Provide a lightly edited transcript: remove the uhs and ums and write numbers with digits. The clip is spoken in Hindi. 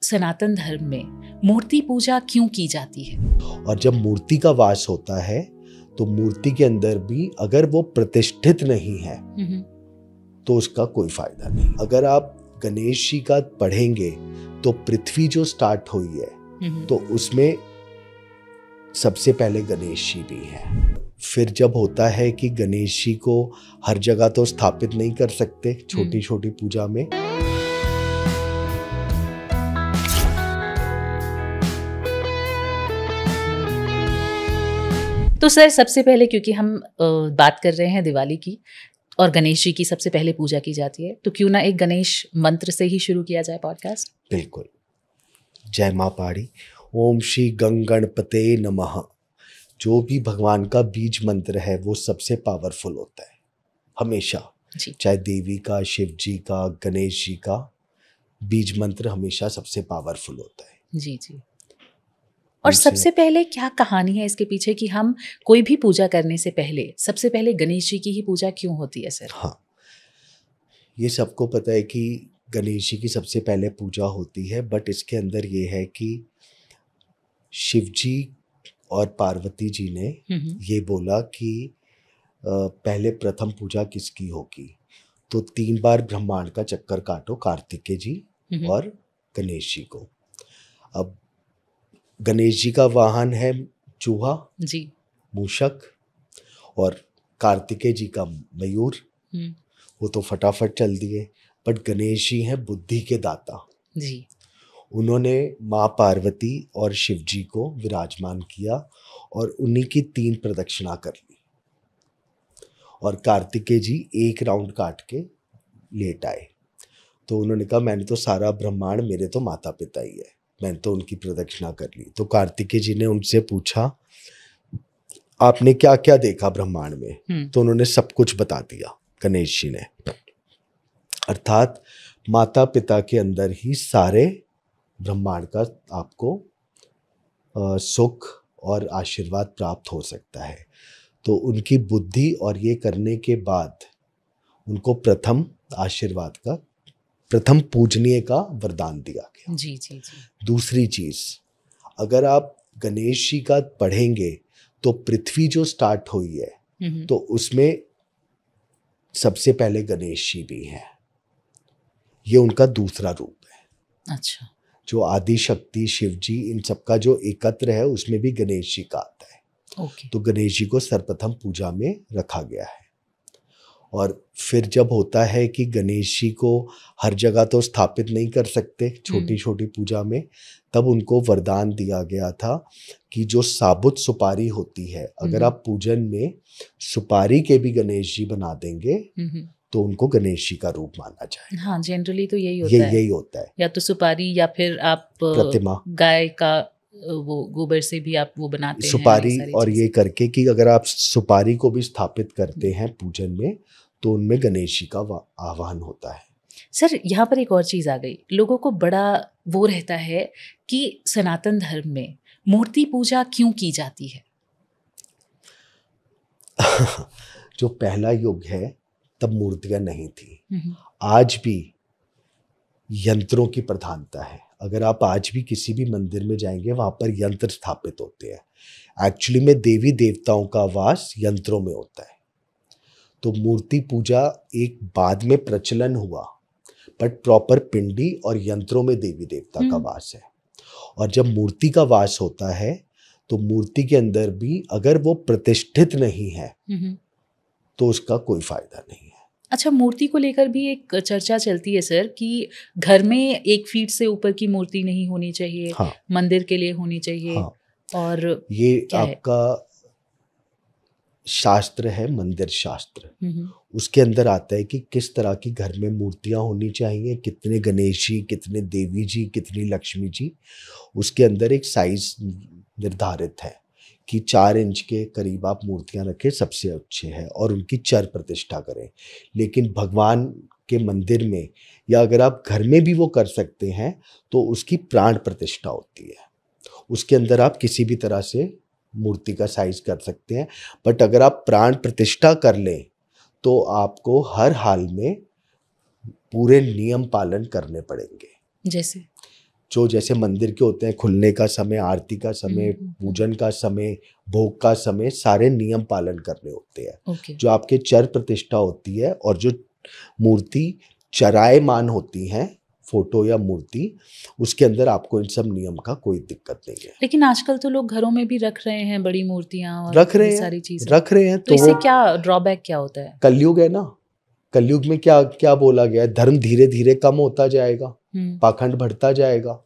सनातन धर्म में मूर्ति पूजा क्यों की जाती है? और जब मूर्ति का वास होता है तो मूर्ति के अंदर भी अगर वो प्रतिष्ठित नहीं है तो उसका कोई फायदा नहीं। अगर आप गणेश जी का पढ़ेंगे तो पृथ्वी जो स्टार्ट हुई है तो उसमें सबसे पहले गणेश जी भी है। फिर जब होता है कि गणेश जी को हर जगह तो स्थापित नहीं कर सकते, छोटी छोटी पूजा में। तो सर सबसे पहले, क्योंकि हम बात कर रहे हैं दिवाली की और गणेश जी की सबसे पहले पूजा की जाती है, तो क्यों ना एक गणेश मंत्र से ही शुरू किया जाए पॉडकास्ट। बिल्कुल। जय मां पाड़ी। ओम श्री गणपते नमः। जो भी भगवान का बीज मंत्र है वो सबसे पावरफुल होता है हमेशा, चाहे देवी का, शिव जी का, गणेश जी का बीज मंत्र हमेशा सबसे पावरफुल होता है। जी जी। और सबसे पहले क्या कहानी है इसके पीछे कि हम कोई भी पूजा करने से पहले सबसे पहले गणेश जी की ही पूजा क्यों होती है सर? हाँ, ये सबको पता है कि गणेश जी की सबसे पहले पूजा होती है, बट इसके अंदर ये है कि शिव जी और पार्वती जी ने ये बोला कि पहले प्रथम पूजा किसकी होगी, तो 3 बार ब्रह्मांड का चक्कर काटो, कार्तिकेय जी और गणेश जी को। अब गणेश जी का वाहन है चूहा जी, मूषक, और कार्तिकेय जी का मयूर, वो तो फटाफट चल दिए। बट गणेश जी हैं बुद्धि के दाता जी। उन्होंने माँ पार्वती और शिव जी को विराजमान किया और उन्हीं की 3 प्रदक्षिणा कर ली, और कार्तिकेय जी 1 राउंड काट के लेट आए। तो उन्होंने कहा मैंने तो सारा ब्रह्मांड, मेरे तो माता पिता ही है, मैंने तो उनकी प्रदक्षिणा कर ली। तो कार्तिकेय जी ने उनसे पूछा आपने क्या क्या देखा ब्रह्मांड में, तो उन्होंने सब कुछ बता दिया गणेश जी ने। अर्थात माता पिता के अंदर ही सारे ब्रह्मांड का आपको सुख और आशीर्वाद प्राप्त हो सकता है। तो उनकी बुद्धि और ये करने के बाद उनको प्रथम आशीर्वाद का, प्रथम पूजनीय का वरदान दिया गया। जी जी जी। दूसरी चीज, अगर आप गणेश जी का पढ़ेंगे तो पृथ्वी जो स्टार्ट हुई है तो उसमें सबसे पहले गणेश जी भी हैं। ये उनका दूसरा रूप है। अच्छा। जो आदि शक्ति शिव जी इन सबका जो एकत्र है उसमें भी गणेश जी का आता है। ओके। तो गणेश जी को सर्वप्रथम पूजा में रखा गया है। और फिर जब होता है कि गणेश जी को हर जगह तो स्थापित नहीं कर सकते, छोटी छोटी पूजा में, तब उनको वरदान दिया गया था कि जो साबुत सुपारी होती है, अगर आप पूजन में सुपारी के भी गणेश जी बना देंगे तो उनको गणेश जी का रूप माना जाए। हाँ, जनरली तो यही होता है। या तो सुपारी या फिर आप प्रतिमा, गाय का वो गोबर से भी आप वो बनाते सुपारी हैं। और ये करके कि अगर आप सुपारी को भी स्थापित करते हैं पूजन में तो उनमें गणेश जी का आह्वान होता है। सर यहाँ पर एक और चीज़ आ गई, लोगों को बड़ा वो रहता है कि सनातन धर्म में मूर्ति पूजा क्यों की जाती है? जो पहला युग है तब मूर्तियां नहीं थी। आज भी यंत्रों की प्रधानता है। अगर आप आज भी किसी भी मंदिर में जाएंगे वहां पर यंत्र स्थापित होते हैं। एक्चुअली में देवी देवताओं का वास यंत्रों में होता है। तो मूर्ति पूजा एक बाद में प्रचलन हुआ, बट प्रॉपर पिंडी और यंत्रों में देवी देवता का वास है। और जब मूर्ति का वास होता है तो मूर्ति के अंदर भी अगर वो प्रतिष्ठित नहीं है तो उसका कोई फायदा नहीं है। अच्छा, मूर्ति को लेकर भी एक चर्चा चलती है सर कि घर में 1 फीट से ऊपर की मूर्ति नहीं होनी चाहिए। हाँ। मंदिर के लिए होनी चाहिए। हाँ। और ये आपका शास्त्र है, मंदिर शास्त्र, उसके अंदर आता है कि किस तरह की घर में मूर्तियां होनी चाहिए, कितने गणेश जी, कितने देवी जी, कितनी लक्ष्मी जी। उसके अंदर एक साइज निर्धारित है कि 4 इंच के करीब आप मूर्तियां रखें, सबसे अच्छे है, और उनकी चर प्रतिष्ठा करें। लेकिन भगवान के मंदिर में या अगर आप घर में भी वो कर सकते हैं तो उसकी प्राण प्रतिष्ठा होती है। उसके अंदर आप किसी भी तरह से मूर्ति का साइज कर सकते हैं, बट अगर आप प्राण प्रतिष्ठा कर लें तो आपको हर हाल में पूरे नियम पालन करने पड़ेंगे। जो जैसे मंदिर के होते हैं, खुलने का समय, आरती का समय, पूजन का समय, भोग का समय, सारे नियम पालन करने होते हैं। ओके। जो आपके चर प्रतिष्ठा होती है और जो मूर्ति चरायमान होती हैं, फोटो या मूर्ति, उसके अंदर आपको इन सब नियम का कोई दिक्कत नहीं है। लेकिन आजकल तो लोग घरों में भी रख रहे हैं बड़ी मूर्तियां और रख रहे ये हैं, सारी चीजें। रख रहे हैं, तो इससे क्या ड्रॉबैक क्या होता है? कलयुग है ना। कलयुग में क्या क्या बोला गया है, धर्म धीरे धीरे कम होता जाएगा, पाखंड बढ़ता जाएगा।